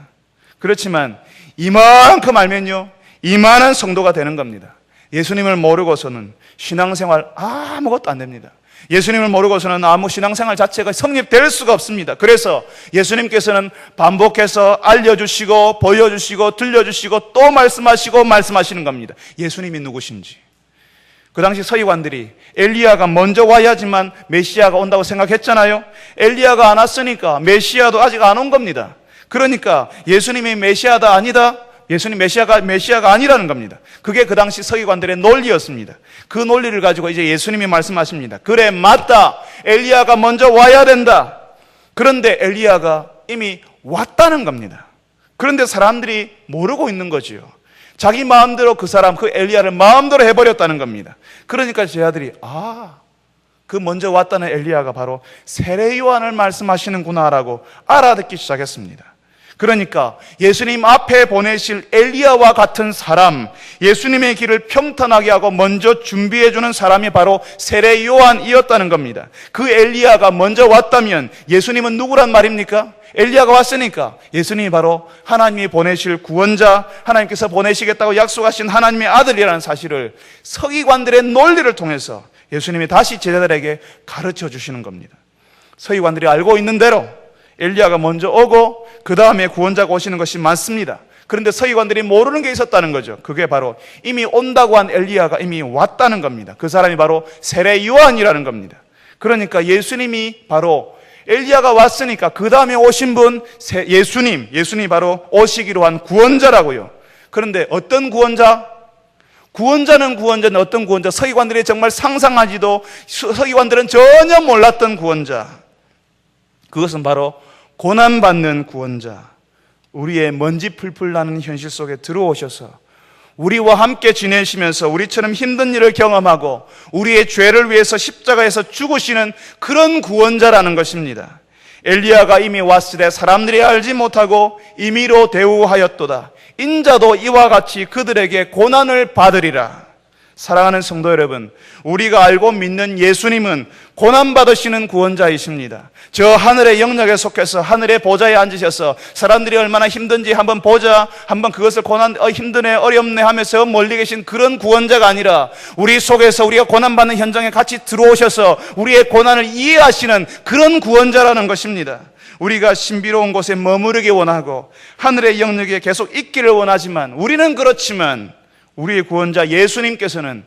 그렇지만 이만큼 알면요, 이만한 성도가 되는 겁니다. 예수님을 모르고서는 신앙생활 아무것도 안 됩니다. 예수님을 모르고서는 아무 신앙생활 자체가 성립될 수가 없습니다. 그래서 예수님께서는 반복해서 알려주시고 보여주시고 들려주시고 또 말씀하시는 겁니다. 예수님이 누구신지. 그 당시 서기관들이 엘리야가 먼저 와야지만 메시아가 온다고 생각했잖아요. 엘리야가 안 왔으니까 메시아도 아직 안 온 겁니다. 그러니까 예수님이 메시아다 아니다, 예수님 메시아가 아니라는 겁니다. 그게 그 당시 서기관들의 논리였습니다. 그 논리를 가지고 이제 예수님이 말씀하십니다. 그래, 맞다. 엘리야가 먼저 와야 된다. 그런데 엘리야가 이미 왔다는 겁니다. 그런데 사람들이 모르고 있는 거지요. 자기 마음대로 그 엘리야를 마음대로 해버렸다는 겁니다. 그러니까 제 아들이 그 먼저 왔다는 엘리야가 바로 세례 요한을 말씀하시는구나라고 알아듣기 시작했습니다. 그러니까 예수님 앞에 보내실 엘리야와 같은 사람, 예수님의 길을 평탄하게 하고 먼저 준비해 주는 사람이 바로 세례 요한이었다는 겁니다. 그 엘리야가 먼저 왔다면 예수님은 누구란 말입니까? 엘리야가 왔으니까 예수님이 바로 하나님이 보내실 구원자, 하나님께서 보내시겠다고 약속하신 하나님의 아들이라는 사실을 서기관들의 논리를 통해서 예수님이 다시 제자들에게 가르쳐 주시는 겁니다. 서기관들이 알고 있는 대로 엘리야가 먼저 오고 그 다음에 구원자가 오시는 것이 맞습니다. 그런데 서기관들이 모르는 게 있었다는 거죠. 그게 바로 이미 온다고 한 엘리야가 이미 왔다는 겁니다. 그 사람이 바로 세례 요한이라는 겁니다. 그러니까 예수님이 바로 엘리야가 왔으니까 그 다음에 오신 분 예수님이 바로 오시기로 한 구원자라고요. 그런데 어떤 구원자? 구원자는 어떤 구원자? 서기관들이 정말 상상하지도 서기관들은 전혀 몰랐던 구원자. 그것은 바로 고난받는 구원자, 우리의 먼지 풀풀 나는 현실 속에 들어오셔서 우리와 함께 지내시면서 우리처럼 힘든 일을 경험하고 우리의 죄를 위해서 십자가에서 죽으시는 그런 구원자라는 것입니다. 엘리야가 이미 왔을 때 사람들이 알지 못하고 임의로 대우하였도다. 인자도 이와 같이 그들에게 고난을 받으리라. 사랑하는 성도 여러분, 우리가 알고 믿는 예수님은 고난받으시는 구원자이십니다. 저 하늘의 영역에 속해서 하늘의 보좌에 앉으셔서 사람들이 얼마나 힘든지 한번 보자, 한번 그것을 힘드네 어렵네 하면서 멀리 계신 그런 구원자가 아니라 우리 속에서 우리가 고난받는 현장에 같이 들어오셔서 우리의 고난을 이해하시는 그런 구원자라는 것입니다. 우리가 신비로운 곳에 머무르기 원하고 하늘의 영역에 계속 있기를 원하지만 우리는 그렇지만 우리의 구원자 예수님께서는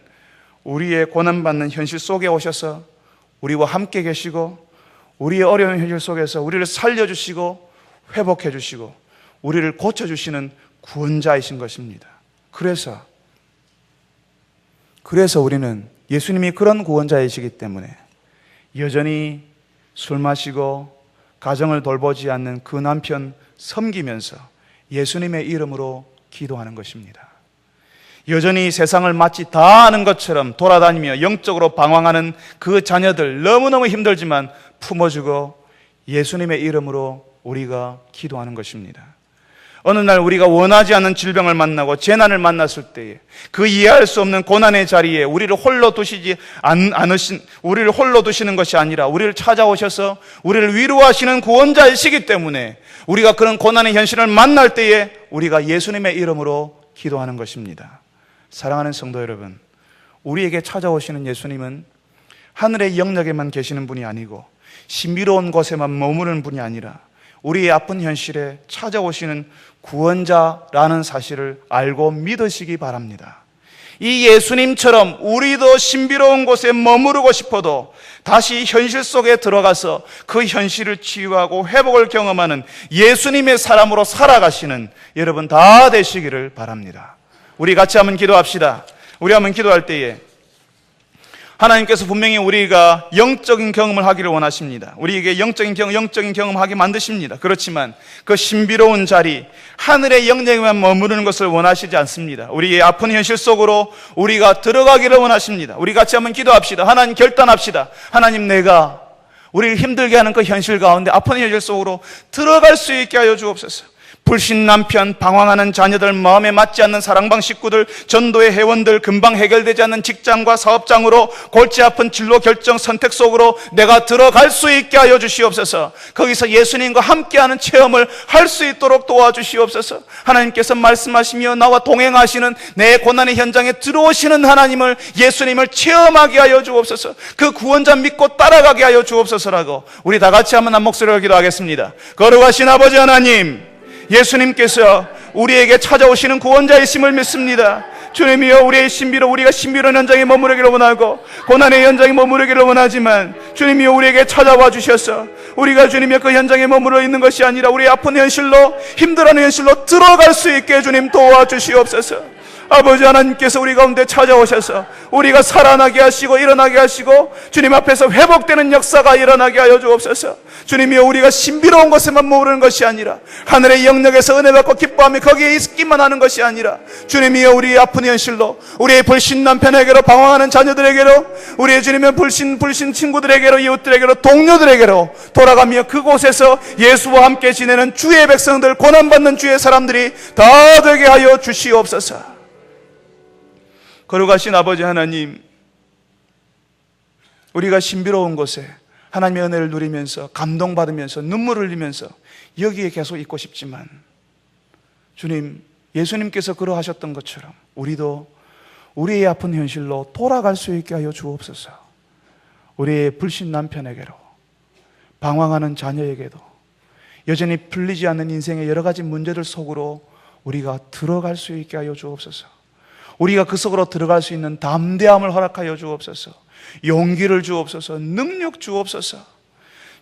우리의 고난받는 현실 속에 오셔서 우리와 함께 계시고 우리의 어려운 현실 속에서 우리를 살려주시고 회복해주시고 우리를 고쳐주시는 구원자이신 것입니다. 그래서 우리는 예수님이 그런 구원자이시기 때문에 여전히 술 마시고 가정을 돌보지 않는 그 남편 섬기면서 예수님의 이름으로 기도하는 것입니다. 여전히 세상을 마치 다 아는 것처럼 돌아다니며 영적으로 방황하는 그 자녀들 너무너무 힘들지만 품어주고 예수님의 이름으로 우리가 기도하는 것입니다. 어느 날 우리가 원하지 않는 질병을 만나고 재난을 만났을 때에 그 이해할 수 없는 고난의 자리에 우리를 홀로 두시는 것이 아니라 우리를 찾아오셔서 우리를 위로하시는 구원자이시기 때문에 우리가 그런 고난의 현실을 만날 때에 우리가 예수님의 이름으로 기도하는 것입니다. 사랑하는 성도 여러분, 우리에게 찾아오시는 예수님은 하늘의 영역에만 계시는 분이 아니고 신비로운 곳에만 머무르는 분이 아니라 우리의 아픈 현실에 찾아오시는 구원자라는 사실을 알고 믿으시기 바랍니다. 이 예수님처럼 우리도 신비로운 곳에 머무르고 싶어도 다시 현실 속에 들어가서 그 현실을 치유하고 회복을 경험하는 예수님의 사람으로 살아가시는 여러분 다 되시기를 바랍니다. 우리 같이 한번 기도합시다. 우리 한번 기도할 때에 하나님께서 분명히 우리가 영적인 경험을 하기를 원하십니다. 우리에게 영적인 경험하게 만드십니다. 그렇지만 그 신비로운 자리, 하늘의 영역에만 머무르는 것을 원하시지 않습니다. 우리의 아픈 현실 속으로 우리가 들어가기를 원하십니다. 우리 같이 한번 기도합시다. 하나님, 결단합시다. 하나님, 내가 우리를 힘들게 하는 그 현실 가운데 아픈 현실 속으로 들어갈 수 있게 하여 주옵소서. 불신 남편, 방황하는 자녀들, 마음에 맞지 않는 사랑방 식구들, 전도의 회원들, 금방 해결되지 않는 직장과 사업장으로 골치 아픈 진로 결정 선택 속으로 내가 들어갈 수 있게 하여 주시옵소서. 거기서 예수님과 함께하는 체험을 할 수 있도록 도와주시옵소서. 하나님께서 말씀하시며 나와 동행하시는 내 고난의 현장에 들어오시는 하나님을, 예수님을 체험하게 하여 주옵소서. 그 구원자 믿고 따라가게 하여 주옵소서라고 우리 다 같이 한번 한 목소리로 기도하겠습니다. 거룩하신 아버지 하나님, 예수님께서 우리에게 찾아오시는 구원자이심을 믿습니다. 주님이여, 우리의 신비로 우리가 신비로운 현장에 머무르기를 원하고 고난의 현장에 머무르기를 원하지만 주님이여, 우리에게 찾아와 주셔서 우리가 주님의 그 현장에 머무르 있는 것이 아니라 우리의 아픈 현실로, 힘들어하는 현실로 들어갈 수 있게 주님 도와주시옵소서. 아버지 하나님께서 우리 가운데 찾아오셔서 우리가 살아나게 하시고 일어나게 하시고 주님 앞에서 회복되는 역사가 일어나게 하여 주옵소서. 주님이여, 우리가 신비로운 곳에만 머무르는 것이 아니라 하늘의 영역에서 은혜 받고 기뻐하며 거기에 있기만 하는 것이 아니라 주님이여, 우리의 아픈 현실로, 우리의 불신 남편에게로, 방황하는 자녀들에게로, 우리의 주님의 불신 친구들에게로, 이웃들에게로, 동료들에게로 돌아가며 그곳에서 예수와 함께 지내는 주의 백성들, 고난받는 주의 사람들이 다 되게 하여 주시옵소서. 거룩하신 아버지 하나님, 우리가 신비로운 곳에 하나님의 은혜를 누리면서 감동받으면서 눈물을 흘리면서 여기에 계속 있고 싶지만 주님, 예수님께서 그러하셨던 것처럼 우리도 우리의 아픈 현실로 돌아갈 수 있게 하여 주옵소서. 우리의 불신 남편에게로, 방황하는 자녀에게도, 여전히 풀리지 않는 인생의 여러 가지 문제들 속으로 우리가 들어갈 수 있게 하여 주옵소서. 우리가 그 속으로 들어갈 수 있는 담대함을 허락하여 주옵소서. 용기를 주옵소서. 능력 주옵소서.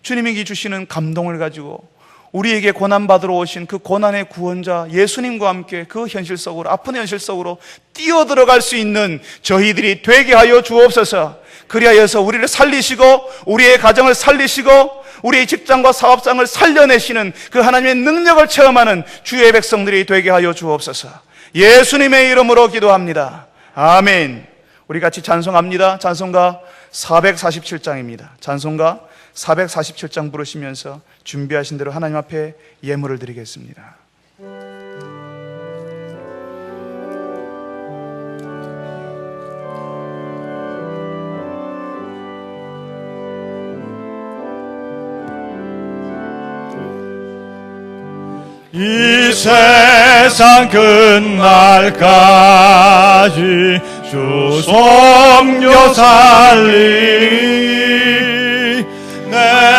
주님에게 주시는 감동을 가지고 우리에게 고난받으러 오신 그 고난의 구원자 예수님과 함께 그 현실 속으로, 아픈 현실 속으로 뛰어들어갈 수 있는 저희들이 되게 하여 주옵소서. 그리하여서 우리를 살리시고 우리의 가정을 살리시고 우리의 직장과 사업장을 살려내시는 그 하나님의 능력을 체험하는 주의 백성들이 되게 하여 주옵소서. 예수님의 이름으로 기도합니다. 아멘. 우리 같이 찬송합니다. 찬송가 447장입니다. 찬송가 447장 부르시면서 준비하신 대로 하나님 앞에 예물을 드리겠습니다. 이 세상 끝날까지 주 섬겨 살리 내